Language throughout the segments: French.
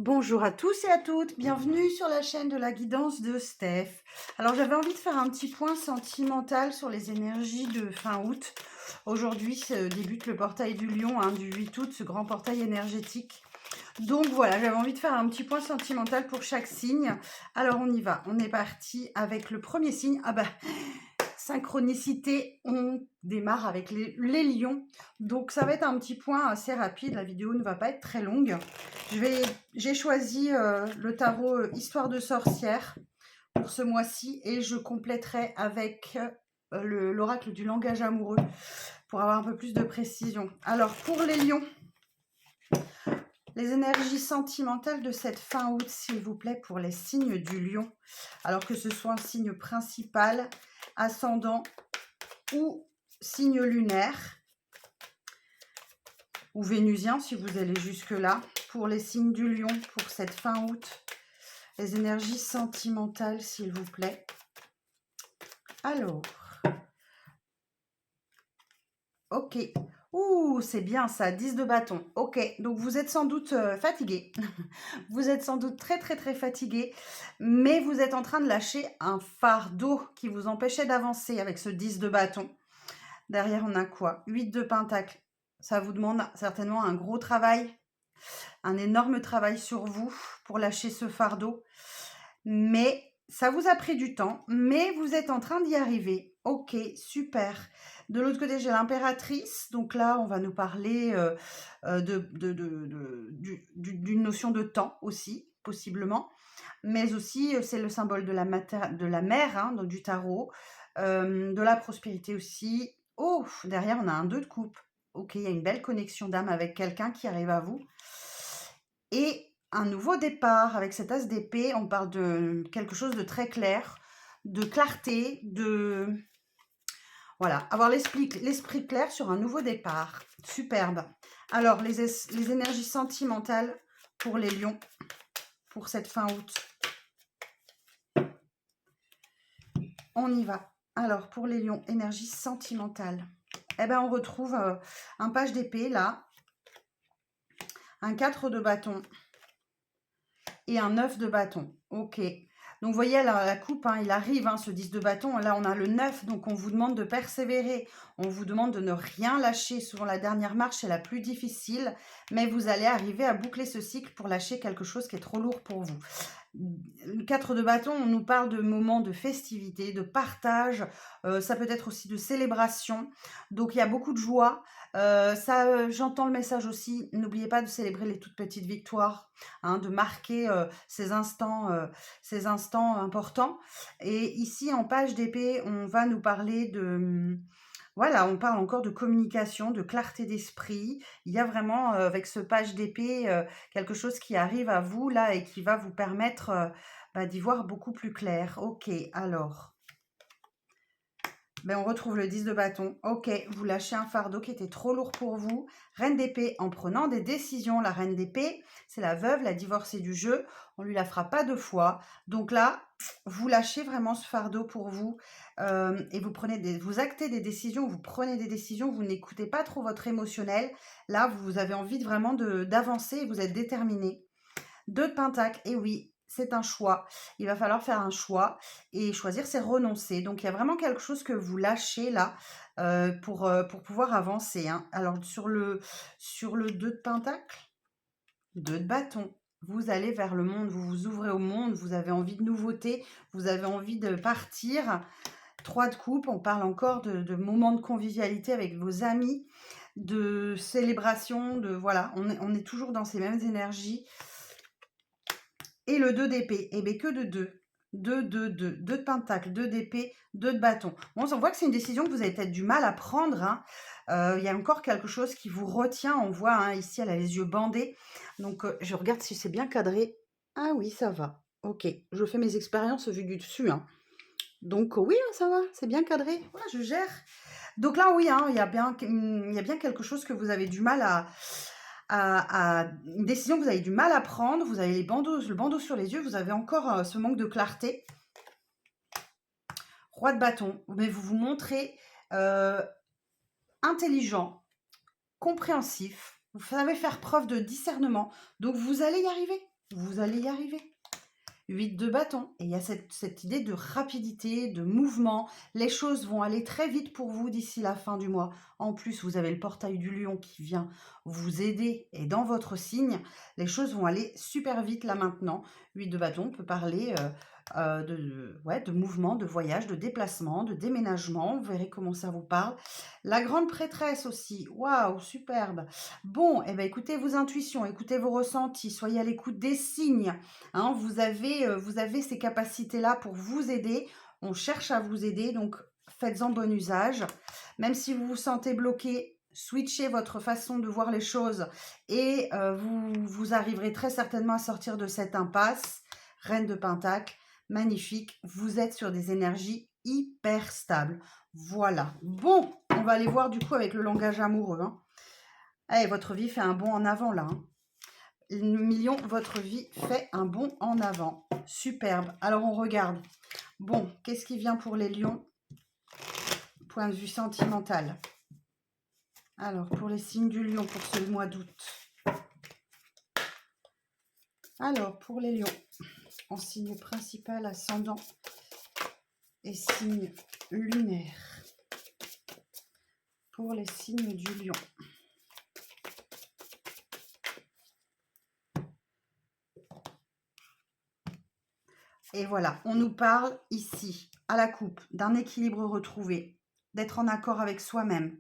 Bonjour à tous et à toutes, bienvenue sur la chaîne de la guidance de Steph. Alors j'avais envie de faire un petit point sentimental sur les énergies de fin août. Aujourd'hui débute le portail du Lion du 8 août, ce grand portail énergétique. Donc voilà, j'avais envie de faire un petit point sentimental pour chaque signe. Alors on y va, on est parti avec le premier signe. Ah bah, synchronicité, on démarre avec les lions. Donc ça va être un petit point assez rapide, la vidéo ne va pas être très longue. J'ai choisi le tarot Histoire de sorcière pour ce mois-ci et je compléterai avec l'oracle du langage amoureux pour avoir un peu plus de précision. Alors pour les lions, les énergies sentimentales de cette fin août, s'il vous plaît, pour les signes du lion. Alors que ce soit un signe principal, ascendant ou signe lunaire ou vénusien, si vous allez jusque-là. Pour les signes du lion, pour cette fin août, les énergies sentimentales, s'il vous plaît. Alors, ok. Ouh, c'est bien ça, 10 de bâton. Ok, donc vous êtes sans doute fatigué. Vous êtes sans doute très très très fatigué, mais vous êtes en train de lâcher un fardeau qui vous empêchait d'avancer avec ce 10 de bâton. Derrière, on a quoi? 8 de pentacle. Ça vous demande certainement un gros travail, un énorme travail sur vous pour lâcher ce fardeau. Mais ça vous a pris du temps, mais vous êtes en train d'y arriver. Ok, super. De l'autre côté, j'ai l'impératrice. Donc là, on va nous parler d'une notion de temps aussi, possiblement. Mais aussi, c'est le symbole de la mer, hein, donc du tarot, de la prospérité aussi. Oh, derrière, on a un 2 de coupe. Ok, il y a une belle connexion d'âme avec quelqu'un qui arrive à vous. Et un nouveau départ avec cet as d'épée, on parle de quelque chose de très clair, de clarté, de... Voilà, avoir l'esprit clair sur un nouveau départ. Superbe. Alors, les énergies sentimentales pour les lions, pour cette fin août. On y va. Alors, pour les lions, énergie sentimentale. Eh bien, on retrouve un page d'épée, là. Un 4 de bâton. Et un 9 de bâton. Ok. Donc, vous voyez, la coupe, hein, il arrive, hein, ce 10 de bâton. Là, on a le 9, donc on vous demande de persévérer. On vous demande de ne rien lâcher. Souvent, la dernière marche est la plus difficile, mais vous allez arriver à boucler ce cycle pour lâcher quelque chose qui est trop lourd pour vous. Le 4 de bâton, on nous parle de moments de festivité, de partage, ça peut être aussi de célébration. Donc, il y a beaucoup de joie. J'entends le message aussi, n'oubliez pas de célébrer les toutes petites victoires, hein, de marquer ces instants importants. Et ici, en page d'épée, on va nous parler de... Voilà, on parle encore de communication, de clarté d'esprit. Il y a vraiment, avec ce page d'épée, quelque chose qui arrive à vous là et qui va vous permettre d'y voir beaucoup plus clair. Ok, alors, on retrouve le 10 de bâton. Ok, vous lâchez un fardeau qui était trop lourd pour vous. Reine d'épée en prenant des décisions. La reine d'épée, c'est la veuve, la divorcée du jeu. On lui la fera pas 2 fois. Donc là, vous lâchez vraiment ce fardeau pour vous et vous actez des décisions, vous prenez des décisions, vous n'écoutez pas trop votre émotionnel. Là, vous avez envie vraiment d'avancer et vous êtes déterminé. 2 de pentacle, et oui, c'est un choix. Il va falloir faire un choix et choisir, c'est renoncer. Donc, il y a vraiment quelque chose que vous lâchez là pour pouvoir avancer, hein. Alors, sur le 2 de pentacle, 2 de bâton. Vous allez vers le monde, vous vous ouvrez au monde, vous avez envie de nouveautés, vous avez envie de partir. 3 de coupe, on parle encore de moments de convivialité avec vos amis, de célébration, voilà, on est toujours dans ces mêmes énergies. Et le 2 d'épée, et bien que de 2. 2, 2, 2, 2 de pentacle, 2 d'épée, 2 de bâton. Bon, on voit que c'est une décision que vous avez peut-être du mal à prendre, hein. Il y a encore quelque chose qui vous retient. On voit, hein, ici, elle a les yeux bandés. Donc, je regarde si c'est bien cadré. Ah oui, ça va. Ok, je fais mes expériences vues du dessus, hein. Donc, oui, hein, ça va, c'est bien cadré. Ouais, je gère. Donc là, oui, hein, il y a bien quelque chose que vous avez du mal une décision que vous avez du mal à prendre. Vous avez le bandeau sur les yeux. Vous avez encore ce manque de clarté. Roi de bâton. Mais vous vous montrez intelligent, compréhensif. Vous savez faire preuve de discernement. Donc, vous allez y arriver. vous allez y arriver. 8 de bâton. Et il y a cette idée de rapidité, de mouvement. Les choses vont aller très vite pour vous d'ici la fin du mois. En plus, vous avez le portail du lion qui vient vous aider. Et dans votre signe, les choses vont aller super vite là maintenant. 8 de bâton peut parler ouais, de mouvement, de voyage, de déplacement, de déménagement. Vous verrez comment ça vous parle. La grande prêtresse aussi. Waouh, superbe. Bon, eh ben, écoutez vos intuitions, écoutez vos ressentis. Soyez à l'écoute des signes. Hein, vous avez ces capacités-là pour vous aider. On cherche à vous aider, donc faites-en bon usage. Même si vous vous sentez bloqué, switchez votre façon de voir les choses et vous arriverez très certainement à sortir de cette impasse. Reine de Pentacle, magnifique. Vous êtes sur des énergies hyper stables. Voilà. Bon, on va aller voir du coup avec le langage amoureux. Hein. Allez, votre vie fait un bond en avant là. Hein. Le million, votre vie fait un bond en avant. Superbe. Alors, on regarde. Bon, qu'est-ce qui vient pour les lions? Point de vue sentimental. Alors, pour les signes du lion pour ce mois d'août. Alors, pour les lions, en signe principal, ascendant et signe lunaire. Pour les signes du lion. Et voilà, on nous parle ici, à la coupe, d'un équilibre retrouvé, d'être en accord avec soi-même,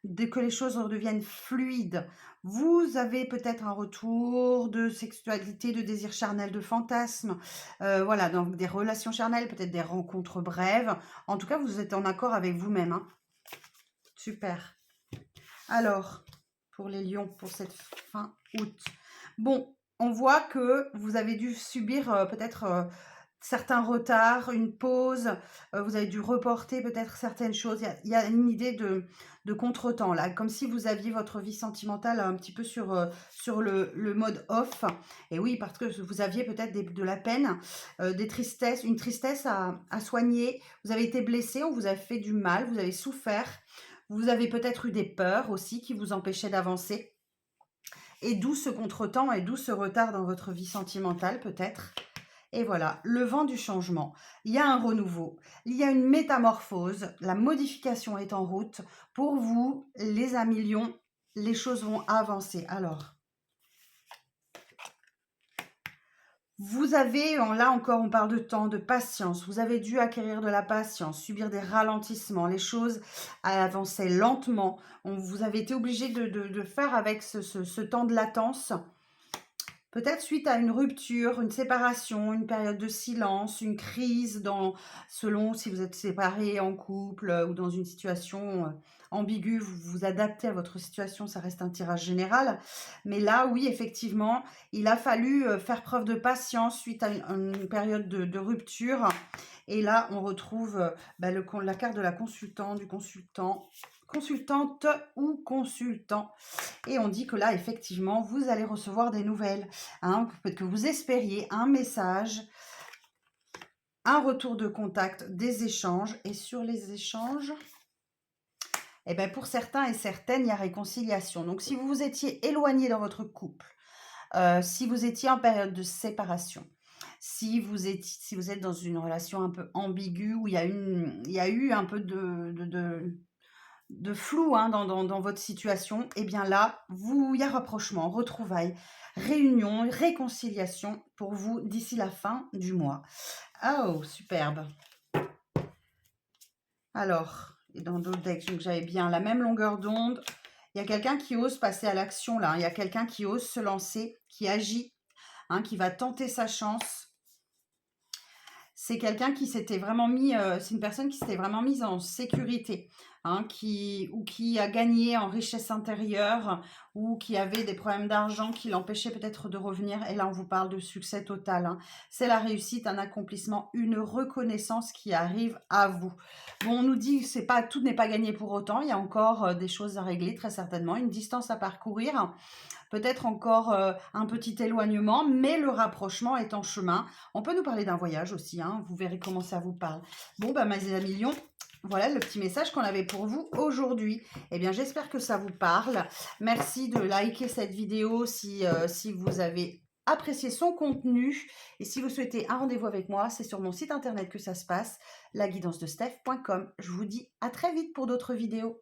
de que les choses redeviennent fluides. Vous avez peut-être un retour de sexualité, de désir charnel, de fantasme. Voilà, donc des relations charnelles, peut-être des rencontres brèves. En tout cas, vous êtes en accord avec vous-même. Hein. Super. Alors, pour les lions, pour cette fin août. Bon, on voit que vous avez dû subir peut-être certains retards, une pause, vous avez dû reporter peut-être certaines choses. Il y a une idée de contretemps là, comme si vous aviez votre vie sentimentale un petit peu sur le mode off. Et oui, parce que vous aviez peut-être de la peine, des tristesses, une tristesse à soigner. Vous avez été blessé, on vous a fait du mal, vous avez souffert. Vous avez peut-être eu des peurs aussi qui vous empêchaient d'avancer. Et d'où ce contretemps et d'où ce retard dans votre vie sentimentale peut-être. Et voilà, le vent du changement. Il y a un renouveau, il y a une métamorphose, la modification est en route. Pour vous, les amis lions, les choses vont avancer. Alors, vous avez, là encore on parle de temps, de patience, vous avez dû acquérir de la patience, subir des ralentissements, les choses avançaient lentement. Vous avez été obligé de faire avec ce temps de latence. Peut-être suite à une rupture, une séparation, une période de silence, une crise, selon si vous êtes séparés en couple ou dans une situation ambiguë, vous vous adaptez à votre situation, ça reste un tirage général. Mais là, oui, effectivement, il a fallu faire preuve de patience suite à une période de rupture. Et là, on retrouve la carte de la consultante, du consultant, consultante ou consultant. Et on dit que là, effectivement, vous allez recevoir des nouvelles. Hein, que vous espériez un message, un retour de contact, des échanges. Et sur les échanges, eh ben pour certains et certaines, il y a réconciliation. Donc, si vous vous étiez éloigné dans votre couple, si vous étiez en période de séparation, si vous êtes dans une relation un peu ambiguë, où il y a eu un peu de flou hein, dans votre situation, et bien là, il y a rapprochement, retrouvailles, réunion, réconciliation pour vous d'ici la fin du mois. Oh, superbe. Alors, et dans d'autres decks, donc j'avais bien la même longueur d'onde. Il y a quelqu'un qui ose passer à l'action là. Il y a quelqu'un qui ose se lancer, qui agit, hein, qui va tenter sa chance. C'est quelqu'un qui s'était vraiment mis, c'est une personne qui s'était vraiment mise en sécurité, hein, qui a gagné en richesse intérieure, ou qui avait des problèmes d'argent qui l'empêchaient peut-être de revenir. Et là, on vous parle de succès total. Hein. C'est la réussite, un accomplissement, une reconnaissance qui arrive à vous. Bon, on nous dit que tout n'est pas gagné pour autant. Il y a encore des choses à régler, très certainement, une distance à parcourir. Peut-être encore un petit éloignement, mais le rapprochement est en chemin. On peut nous parler d'un voyage aussi, hein, vous verrez comment ça vous parle. Bon, mes amis lions, voilà le petit message qu'on avait pour vous aujourd'hui. Eh bien, j'espère que ça vous parle. Merci de liker cette vidéo si vous avez apprécié son contenu. Et si vous souhaitez un rendez-vous avec moi, c'est sur mon site internet que ça se passe, laguidancedesteph.com. Je vous dis à très vite pour d'autres vidéos.